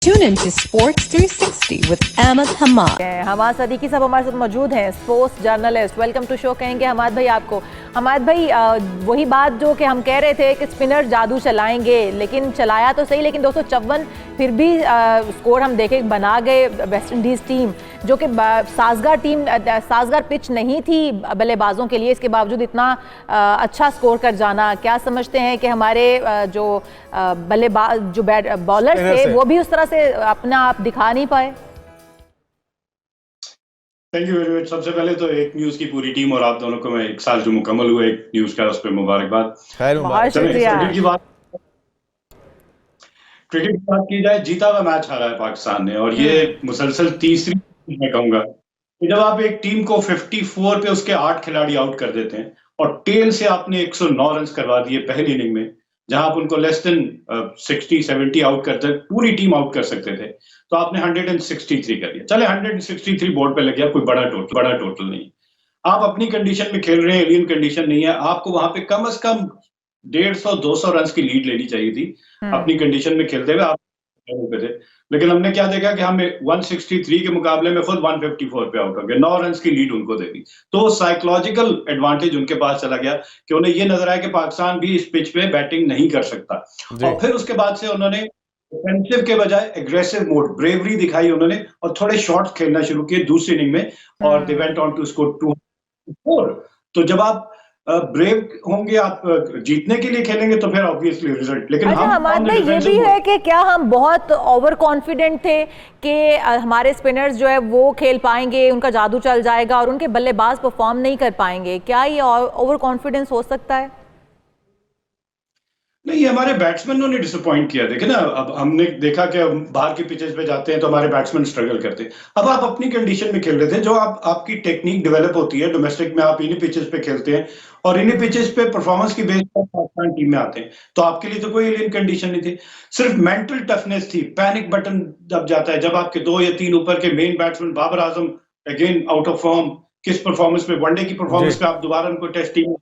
Tune into Sports 360 with Ahmed Hamad. Hammad Siddiqui साहब हमारे साथ मौजूद हैं, sports journalist. Welcome to show कहेंगे हमाद भाई आपको। हमाद भाई, वही बात जो कि हम कह रहे थे कि स्पिनर जादू चलाएंगे, लेकिन चलाया तो सही, लेकिन 254 फिर भी स्कोर हम देखें बना गए वेस्ट इंडीज़ टीम, जो कि साजगार पिच नहीं थी बल्लेबाजों के लिए। इसके बावजूद इतना अच्छा स्कोर कर जाना, क्या समझते हैं कि हमारे जो बल्लेबाज जो बॉलर थे वो भी उस तरह से अपना आप दिखा नहीं पाए? Thank you very much. सबसे पहले तो एक न्यूज की पूरी टीम और आप दोनों को मैं एक साल जो मुकम्मल हुआ एक न्यूज का उस पर मुबारकबाद। क्रिकेट की बात की जाए, जीता हुआ मैच हारा है पाकिस्तान ने, और ये मुसलसल तीसरी मैं कहूंगा कि जब आप एक टीम को 54 पे उसके 8 खिलाड़ी आउट कर देते हैं और टेल से आपने 109 रन करवा दिए पहली इनिंग में, जहां आप उनको लेस देन 60-70 आउट करते, पूरी टीम आउट कर सकते थे, तो आपने 163 कर दिया। चले 163 बोर्ड पे लग गया, कोई बड़ा टोटल नहीं। आप अपनी कंडीशन में खेल रहे हैं, एलियन कंडीशन नहीं है, आपको वहां पे कम से कम 150-200 रन की लीड लेनी चाहिए थी अपनी कंडीशन में खेलते हुए आप पे थे। लेकिन हमने क्या देखा कि हमें 163 के मुकाबले में खुद 154 पे आउट हो गए, 9 रन की लीड उनको दे दी। तो साइकोलॉजिकल एडवांटेज उनके पास चला गया कि उन्हें ये नजर आया कि पाकिस्तान भी इस पिच पे बैटिंग नहीं कर सकता, और फिर उसके बाद से उन्होंने डिफेंसिव के बजाय एग्रेसिव मोड, ब्रेवरी दिखाई उन्होंने, और थोड़े शॉट्स खेलना शुरू किए दूसरी इनिंग में, और they went on to score 204। तो जब आप ब्रेव होंगे, आप जीतने के लिए खेलेंगे, तो फिर ऑब्वियसली रिजल्ट। लेकिन हमाद भाई, ये भी है कि क्या हम बहुत ओवर कॉन्फिडेंट थे कि हमारे स्पिनर्स जो है वो खेल पाएंगे, उनका जादू चल जाएगा और उनके बल्लेबाज परफॉर्म नहीं कर पाएंगे? क्या ये ओवर कॉन्फिडेंस हो सकता है? नहीं, ये हमारे बैट्समैनों ने डिसअपॉइंट किया। देखे ना, अब हमने देखा कि बाहर की पिचेस पे जाते हैं तो हमारे बैट्समैन स्ट्रगल करते हैं। अब आप अपनी कंडीशन में खेल रहे थे, जो आपकी टेक्निक डेवलप होती है डोमेस्टिक में, आप इन्हीं पिचेस पे खेलते हैं और इन्हीं पिचेस पे परफॉर्मेंस की बेस पर पाकिस्तान टीम में आते हैं, तो आपके लिए तो कोई एलियन कंडीशन नहीं थी, सिर्फ मेंटल टफनेस थी। पैनिक बटन जब जाता है, जब आपके 2 या 3 ऊपर के main batsman, Babar Azam again out of form, किस परफॉर्मेंस पे, वनडे की परफॉर्मेंस पे आप दोबारा उनको टेस्टिंग,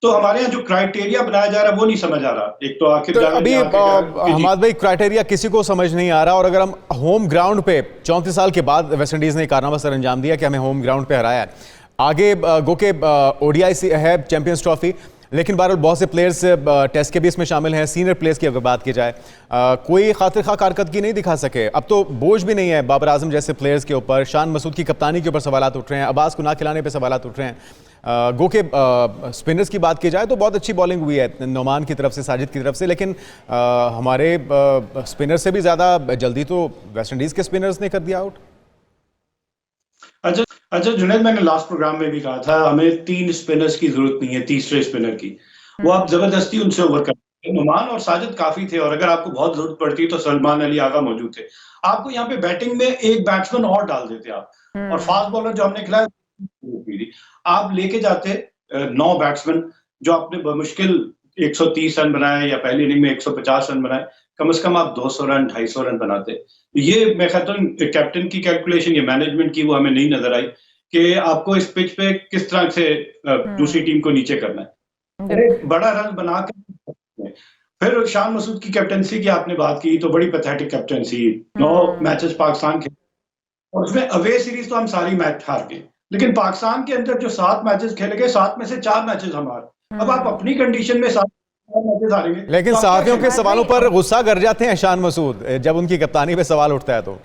तो हमारे यहाँ जो क्राइटेरिया बनाया जा रहा है वो नहीं समझ आ रहा। एक तो आखिर अभी हमाद भाई, क्राइटेरिया किसी को समझ नहीं आ रहा, और अगर हम होम ग्राउंड पे 34 साल के बाद वेस्टइंडीज ने कारनामा सर अंजाम दिया कि हमें होम ग्राउंड पे हराया है। आगे गो के ओडीआई है चैंपियंस ट्रॉफी, लेकिन बहरहाल बहुत से प्लेयर्स टेस्ट के भी इसमें शामिल हैं। सीनियर प्लेयर्स की अगर बात की जाए, कोई खातिर खा कारकर्दगी नहीं दिखा सके। अब तो बोझ भी नहीं है बाबर आजम जैसे प्लेयर्स के ऊपर, शान मसूद की कप्तानी के ऊपर सवालात उठ रहे हैं, अब्बास को ना खिलाने पे सवालात उठ रहे हैं। गो के स्पिनर्स की बात की जाए तो बहुत अच्छी बॉलिंग हुई है नोमान की तरफ से, साजिद की तरफ से, लेकिन हमारे स्पिनर से भी ज़्यादा जल्दी तो वेस्ट इंडीज़ के स्पिनर्स ने कर दिया आउट। अच्छा जुनैद, मैंने लास्ट प्रोग्राम में भी कहा था हमें 3 स्पिनर्स की जरूरत नहीं है, तीसरे स्पिनर की, वो आप जबरदस्ती उनसे ओवर करते हैं। नुमान और साजिद काफी थे, और अगर आपको बहुत जरूरत पड़ती तो सलमान अली आगा मौजूद थे। आपको यहाँ पे बैटिंग में एक बैट्समैन और डाल देते आप, और फास्ट बॉलर जो हमने खिलाया आप लेके जाते 9 बैट्समैन, जो आपने बमुश्किल 130 रन बनाए या पहली इनिंग में 150 रन बनाए, कम से कम आप 200 रन 250 रन बनाते। ये मैं कहता हूँ कैप्टन की कैलकुलेशन या मैनेजमेंट की वो हमें नहीं नजर आई कि आपको इस पिच पे किस तरह से दूसरी टीम को नीचे करना है। बड़ा रन बनाकर फिर शान मसूद की कैप्टनसी की आपने बात की, तो बड़ी पैथेटिक कैप्टनसी। 9 मैचेस पाकिस्तान खेले और उसमें अवे सीरीज तो हम सारी मैच हार गए, लेकिन पाकिस्तान के अंदर जो 7 मैचेस खेले गए, 7 में से 4 मैचेस हमारे। अब आप अपनी कंडीशन में 7 मैचेस हारेंगे, लेकिन तो साथियों के सवालों पर गुस्सा कर जाते हैं शान मसूद जब उनकी कप्तानी पे सवाल उठता है। तो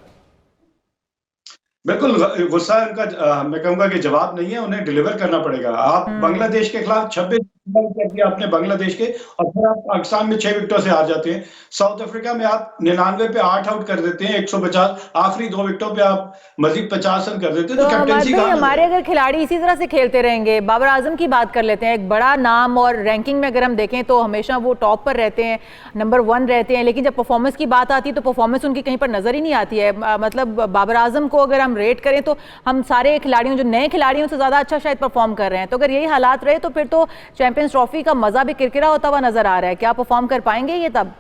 बिल्कुल गुस्सा उनका, मैं कहूंगा कि जवाब नहीं है, उन्हें डिलीवर करना पड़ेगा। आप बांग्लादेश के खिलाफ 26 कर दिया आपने बांग्लादेश के, और फिर आप पाकिस्तान में 6 विकेटों से हार जाते हैं। साउथ अफ्रीका में आप 99 पे 8 आउट कर देते हैं, 150, आखिरी 2 विकेटों पे आप मजीद 50 रन कर देते हैं। तो कैप्टनसी हमारे अगर खिलाड़ी इसी तरह से खेलते रहेंगे, बाबर आजम की बात कर लेते हैं, एक बड़ा नाम, और रैंकिंग में अगर हम देखें तो हमेशा वो टॉप पर रहते हैं, नंबर 1 रहते हैं, लेकिन जब परफॉर्मेंस की बात आती है तो परफॉर्मेंस उनकी कहीं पर नजर ही नहीं आती है। मतलब बाबर आजम को अगर हम रेट करें तो हम सारे खिलाड़ियों, जो नए खिलाड़ियों से ज्यादा अच्छा शायद परफॉर्म कर रहे हैं। तो अगर यही हालात रहे तो फिर तो चैंपियंस ट्रॉफी का मजा भी किरकिरा होता हुआ नजर आ रहा है। क्या परफॉर्म कर पाएंगे ये तब?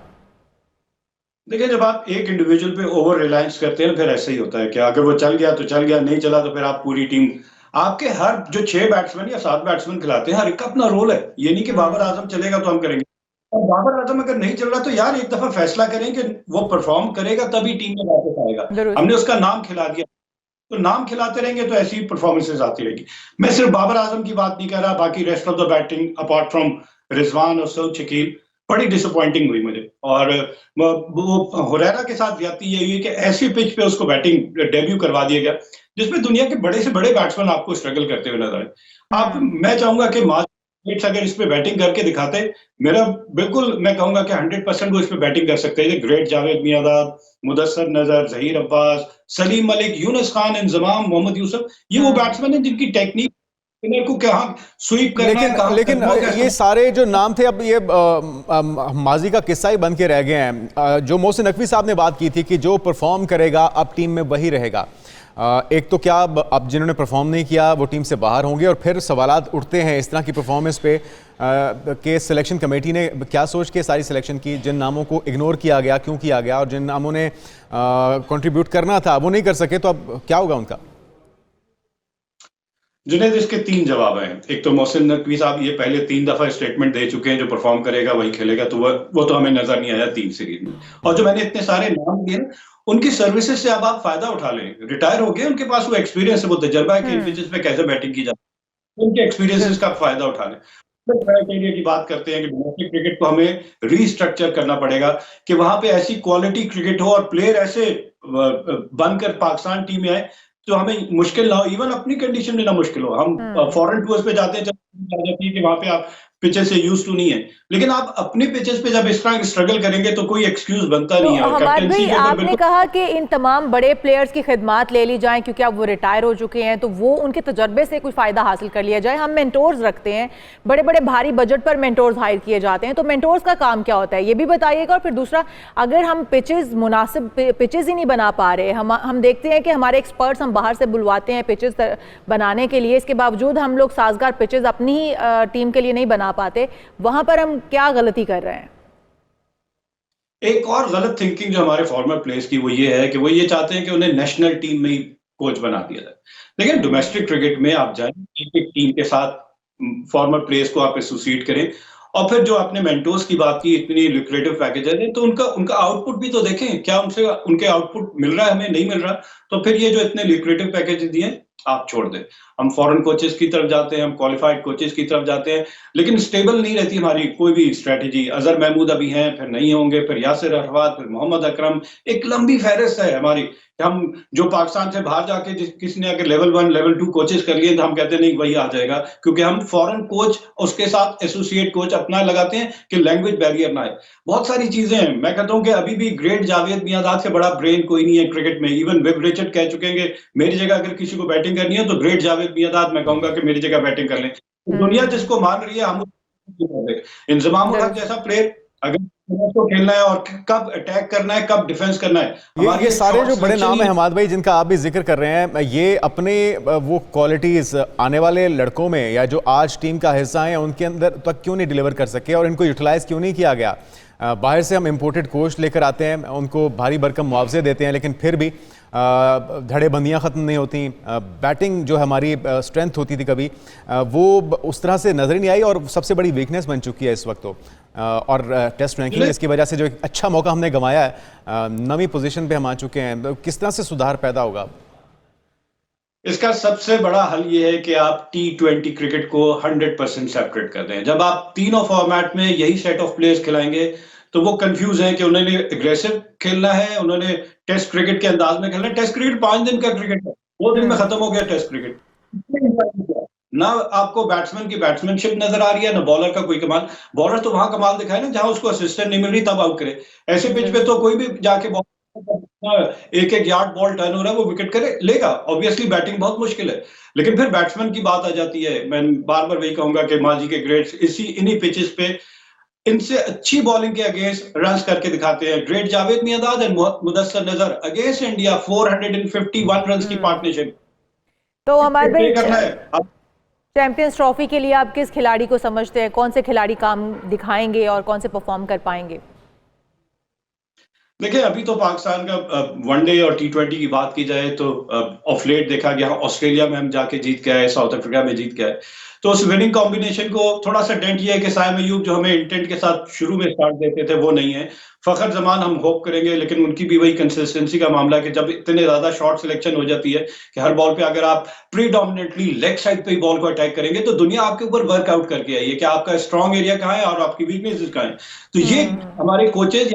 देखिए, जब आप एक इंडिविजुअल पे ओवर रिलायंस करते हैं फिर ऐसे ही होता है कि अगर वो चल गया तो चल गया, नहीं चला तो फिर आप पूरी टीम, आपके हर जो 6 बैट्समैन या 7 बैट्समैन खिलाते हैं, हर एक का अपना रोल है। ये नहीं कि बाबर आजम चलेगा तो हम करेंगे। और बाबर आजम अगर नहीं चल रहा तो यार एक दफा फैसला करें कि वो परफॉर्म करेगा तभी टीम में वापस आएगा। जरूर। हमने उसका नाम खिला दिया, तो नाम खिलाते रहेंगे तो ऐसी परफॉर्मेंसेज आती रहेगी। मैं सिर्फ बाबर आजम की बात नहीं कर रहा, बाकी rest of the batting apart from Rizwan और सऊद शकील बड़ी डिसअपॉइंटिंग हुई मुझे। और वो हुरैरा के साथ ज्यादती यही है कि ऐसी पिच पे उसको बैटिंग डेब्यू करवा दिया गया जिसमें दुनिया के बड़े से बड़े बैट्समैन आपको स्ट्रगल करते हुए नजर आए। मैं चाहूंगा कि अगर इस पे बैटिंग करके दिखाते, मेरा बिल्कुल मैं कहूंगा कि 100% वो इस पे बैटिंग कर सकते हैं। ग्रेट जावेद मियांदाद, मुदस्सर नजर, जहीर अब्बास, सलीम मलिक, यूनुस खान, इंजमाम, मोहम्मद यूसुफ, ये वो बैट्समैन हैं जिनकी टेक्निक को कहाँ स्वीप करना है, लेकिन ये सारे जो नाम थे अब ये माजी का किस्सा ही बन के रह गए हैं। जो मोहसिन नकवी साहब ने बात की थी कि जो परफॉर्म करेगा अब टीम में वही रहेगा। एक तो क्या अब जिन्होंने परफॉर्म नहीं किया वो टीम से बाहर होंगे, और फिर सवालात उठते हैं इस तरह की परफॉर्मेंस पे कि सिलेक्शन कमेटी ने क्या सोच के सारी सिलेक्शन की, जिन नामों को इग्नोर किया गया क्यों किया गया, और जिन नामों ने कंट्रीब्यूट करना था वो नहीं कर सके, तो अब क्या होगा उनका? जुनैद, इसके 3 जवाब हैं। एक तो मोहसिन नकवी साहब ये पहले 3 दफा स्टेटमेंट दे चुके हैं जो परफॉर्म करेगा वही खेलेगा, तो वो तो हमें नजर नहीं आया 3 सीरीज में। और जो मैंने इतने सारे नाम दिए उनकी सर्विसेज से अब आप फायदा उठा लें। रिटायर हो गए, उनके पास वो एक्सपीरियंस है, वो तजर्बा है कि इन पिचेस पे कैसे बैटिंग की जाती है, उनके एक्सपीरियंसेस का फायदा उठा लें। क्राइटेरिया की बात करते हैं कि डोमेस्टिक क्रिकेट को हमें रीस्ट्रक्चर करना पड़ेगा कि वहां पे ऐसी क्वालिटी क्रिकेट हो और प्लेयर ऐसे बनकर पाकिस्तान टीम में आए तो हमें मुश्किल ना हो, इवन अपनी कंडीशन में ना मुश्किल हो। हम फॉरेन टूर्स पे जाते हैं कि वहां पे आप पिचेस से यूज टू नहीं है, लेकिन आप अपने पिचेस पे जब इस तरह स्ट्रगल करेंगे तो कोई एक्सक्यूज बनता नहीं है। हमाद भाई, आपने कहा कि इन तमाम बड़े प्लेयर्स की खिदमात ले ली जाएं क्योंकि अब वो रिटायर हो चुके हैं, तो वो उनके तजर्बे से कोई फ़ायदा हासिल कर लिया जाए। हम मेंटोर्स रखते हैं, बड़े बड़े भारी बजट पर मेंटोर्स हायर किए जाते हैं, तो मेंटोर्स का काम क्या होता है ये भी बताइएगा। और फिर दूसरा, अगर हम पिचेस मुनासिब पिचेस ही नहीं बना पा रहे, हम देखते हैं कि हमारे एक्सपर्ट्स हम बाहर से बुलवाते हैं पिचेस बनाने के लिए, इसके बावजूद हम लोग साजगार पिचेस अपनी ही टीम के लिए नहीं बना पाते, वहां पर हम क्या गलती कर रहे हैं? एक और गलत थिंकिंग जो हमारे फॉर्मर प्लेयर्स की वो ये है कि वो ये चाहते हैं कि उन्हें नेशनल टीम में ही कोच बना दिया जाए। लेकिन डोमेस्टिक क्रिकेट में आप जाएं, एक टीम के साथ फॉर्मर प्लेयर्स को आप एसोसिएट करें, और फिर जो आपने मेंटोर्स की बात की, इतनी लुक्रेटिव पैकेजेस हैं, तो उनका आउटपुट भी तो देखें, क्या उनके आउटपुट मिल रहा है, हमें नहीं मिल रहा, तो फिर ये जो इतने लुक्रेटिव पैकेजेस दिए आप छोड़ दें। हम फॉरेन कोचेस की तरफ जाते हैं, हम क्वालिफाइड कोचेस की तरफ जाते हैं, लेकिन स्टेबल नहीं रहती हमारी कोई भी स्ट्रेटेजी। अजहर महमूद अभी हैं, फिर नहीं होंगे, फिर यासिर अरफात, फिर मोहम्मद अकरम, एक लंबी फहरिस्त है हमारी। हम जो पाकिस्तान से बाहर जाके किसी ने अगर लेवल 1 लेवल 2 कोचेस कर लिए तो हम कहते हैं नहीं वही आ जाएगा, क्योंकि हम फॉरेन कोच उसके साथ एसोसिएट कोच अपना लगाते हैं कि लैंग्वेज बैरियर ना आए। बहुत सारी चीजें हैं। मैं कहता हूं कि अभी भी ग्रेट जावेद मियांदाद से बड़ा ब्रेन कोई नहीं है क्रिकेट में। इवन विव रिचर्ड कह चुके हैं कि मेरी जगह अगर किसी को बैटिंग करनी है तो ग्रेट जावेद मियांदाद, मैं कहूंगा कि मेरी जगह बैटिंग कर लें। तो दुनिया जिसको मान रही है हम इंजमाम उल हक जैसा प्लेयर अगर को खेलना है और कब अटैक करना है, कब डिफेंस करना है। ये सारे जो बड़े नाम हैं हमाद भाई जिनका आप भी जिक्र कर रहे हैं, ये अपने वो क्वालिटीज आने वाले लड़कों में या जो आज टीम का हिस्सा है उनके अंदर तक क्यों नहीं डिलीवर कर सके, और इनको यूटिलाइज क्यों नहीं किया गया? बाहर से हम इंपोर्टेड कोच लेकर आते हैं, उनको भारी भरकम मुआवजे देते हैं, लेकिन फिर भी धड़ेबंदियाँ ख़त्म नहीं होती। बैटिंग जो हमारी स्ट्रेंथ होती थी कभी वो उस तरह से नज़र ही नहीं आई, और सबसे बड़ी वीकनेस बन चुकी है इस वक्त तो। और टेस्ट रैंकिंग इसकी वजह से जो एक अच्छा मौका हमने गंवाया है, नवी पोजीशन पे हम आ चुके हैं, किस तरह से सुधार पैदा होगा? इसका सबसे बड़ा हल ये है कि आप T20 क्रिकेट को 100% सेपरेट कर दें। जब आप तीनों फॉर्मेट में यही सेट ऑफ प्लेयर्स खिलाएंगे तो वो कंफ्यूज हैं कि उन्होंने एग्रेसिव खेलना है, उन्होंने टेस्ट क्रिकेट के अंदाज में खेलना है। टेस्ट क्रिकेट 5 दिन का क्रिकेट है, 2 दिन में खत्म हो गया टेस्ट क्रिकेट। ना आपको बैट्समैन की बैट्समैनशिप नजर आ रही है, ना बॉलर का कोई कमाल। बॉलर तो वहां कमाल दिखाए ना जहां उसको असिस्टेंट नहीं मिल रही, तब आउट करे। ऐसे पिच पे तो कोई भी जाके एक यार्ड बॉल टर्न हो रहा है वो विकेट करे लेगा। ऑब्वियसली बैटिंग बहुत मुश्किल है, लेकिन फिर बैट्समैन की बात आ जाती है। मैं बार बार वही कहूंगा कि माजी के ग्रेट्स इन्हीं पिचेस पे इनसे अच्छी बॉलिंग के अगेंस्ट रन्स करके दिखाते हैं। ग्रेट जावेद मियांदाद एंड मुदस्सर नजर अगेंस्ट इंडिया 451 रन्स की पार्टनरशिप। तो हमारे भाई चैंपियंस ट्रॉफी के लिए आप किस खिलाड़ी को समझते हैं, कौन से खिलाड़ी काम दिखाएंगे और कौन से परफॉर्म कर पाएंगे? देखिए अभी तो पाकिस्तान का वनडे और T20 की बात की जाए तो ऑफ लेट देखा गया ऑस्ट्रेलिया में हम जाके जीत के आए, साउथ अफ्रीका में जीत के आए। तो उस विनिंग कॉम्बिनेशन को थोड़ा सा डेंट ये है कि साइम अयूब जो हमें इंटेंट के साथ शुरू में स्टार्ट देते थे वो नहीं है। फखर जमान हम होप करेंगे, लेकिन उनकी भी वही कंसिस्टेंसी का मामला है कि जब इतने ज्यादा शॉट सिलेक्शन हो जाती है कि हर बॉल पे अगर आप प्रीडोमिनेटली लेग साइड पे ही बॉल को अटैक करेंगे तो दुनिया आपके ऊपर वर्कआउट करके आई है कि आपका स्ट्रॉन्ग एरिया कहाँ है और आपकी वीकनेसेस कहाँ है। तो ये हमारे कोचेज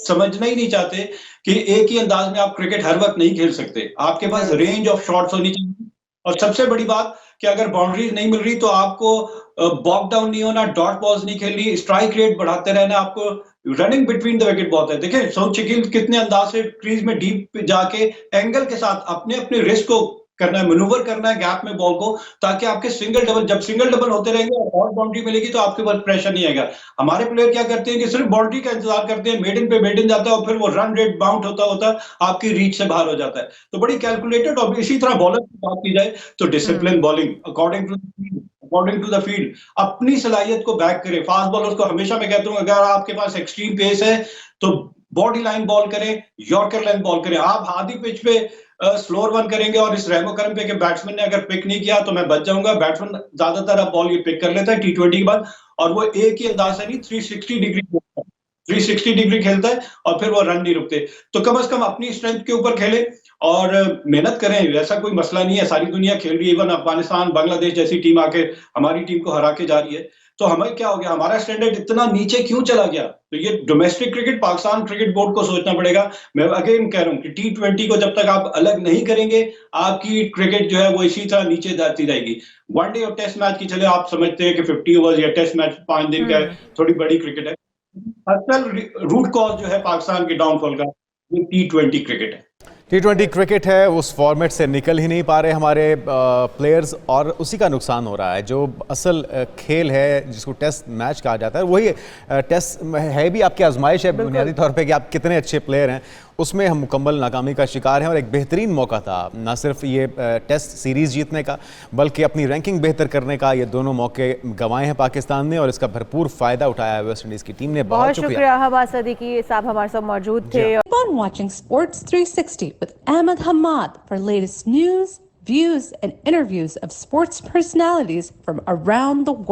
समझना ही नहीं चाहते कि एक ही अंदाज में आप क्रिकेट हर वक्त नहीं खेल सकते। आपके पास रेंज ऑफ शॉट्स होनी चाहिए और सबसे बड़ी बात कि अगर बाउंड्रीज नहीं मिल रही तो आपको बॉक डाउन नहीं होना, डॉट बॉल्स नहीं खेलनी, स्ट्राइक रेट बढ़ाते रहना, आपको रनिंग बिटवीन द विकेट बहुत है। देखिए सऊद शकील कितने अंदाज से क्रीज में डीप जाके एंगल के साथ अपने अपने रिस्क को करना है, मैनूवर करना है गैप में बॉल को, ताकि आपके सिंगल डबल जब सिंगल डबल होते रहेंगे और बाउंड्री मिलेगी तो आपके ऊपर प्रेशर नहीं आएगा। हमारे प्लेयर क्या करते हैं कि सिर्फ बाउंड्री का इंतजार करते हैं, मेडन पे मेडन जाता है और फिर वो रन रेट बाउंड होता होता आपकी रीच से बाहर हो जाता है। तो बड़ी कैलकुलेटेड और इसी तरह बॉलर की बात की जाए तो discipline bowling according to the field अपनी सलाहियत को बैक करे। फास्ट बॉलर्स को हमेशा मैं कहता हूं अगर आपके पास एक्सट्रीम पेस है तो बॉडी लाइन बॉल करें, यॉर्कर लाइन बॉल करें। आप आधी पिच पे स्लोअर वन करेंगे और इस रहमो करम पे कि बैट्समैन ने अगर पिक नहीं किया तो मैं बच जाऊंगा। बैट्समैन ज्यादातर अब बॉल ये पिक कर लेता है T20 के बाद और वो एक ही अंदाज से नहीं 360 डिग्री खेलता है और फिर वो रन नहीं रुकते। तो कम से कम अपनी स्ट्रेंथ के ऊपर खेले और मेहनत करें, ऐसा कोई मसला नहीं है। सारी दुनिया खेल रही है, इवन अफगानिस्तान बांग्लादेश जैसी टीम आके हमारी टीम को हरा के जा रही है। तो हमें क्या हो गया, हमारा स्टैंडर्ड इतना नीचे क्यों चला गया? तो ये domestic cricket Pakistan cricket board को सोचना पड़ेगा। मैं अगेन कह रहा हूं कि T20 को जब तक आप अलग नहीं करेंगे आपकी क्रिकेट जो है वो इसी तरह नीचे जाती रहेगी। वनडे और टेस्ट मैच की चले आप समझते हैं कि 50 ओवर्स या टेस्ट मैच 5 दिन का है, थोड़ी बड़ी क्रिकेट है। असल रूट कॉज जो है पाकिस्तान के डाउनफॉल का ये T20 क्रिकेट है। T20 क्रिकेट है, उस फॉर्मेट से निकल ही नहीं पा रहे हमारे प्लेयर्स और उसी का नुकसान हो रहा है। जो असल खेल है जिसको टेस्ट मैच कहा जाता है वही टेस्ट है भी आपकी आजमाइश है बुनियादी तौर पे कि आप कितने अच्छे प्लेयर हैं। उसमें हम मुकम्मल नाकामी का शिकार हैं और एक बेहतरीन मौका था ना सिर्फ ये टेस्ट सीरीज़ जीतने का बल्कि अपनी रैंकिंग बेहतर करने का। ये दोनों मौके गंवाए हैं पाकिस्तान ने और इसका भरपूर फ़ायदा उठाया है वेस्ट इंडीज़ की टीम ने। बहुत शुक्रिया हमाद सदीकी साहब हमारे साथ मौजूद थे। Keep on watching Sports 360 with Ahmed Hamad for latest news, views, and interviews of sports personalities from around the world.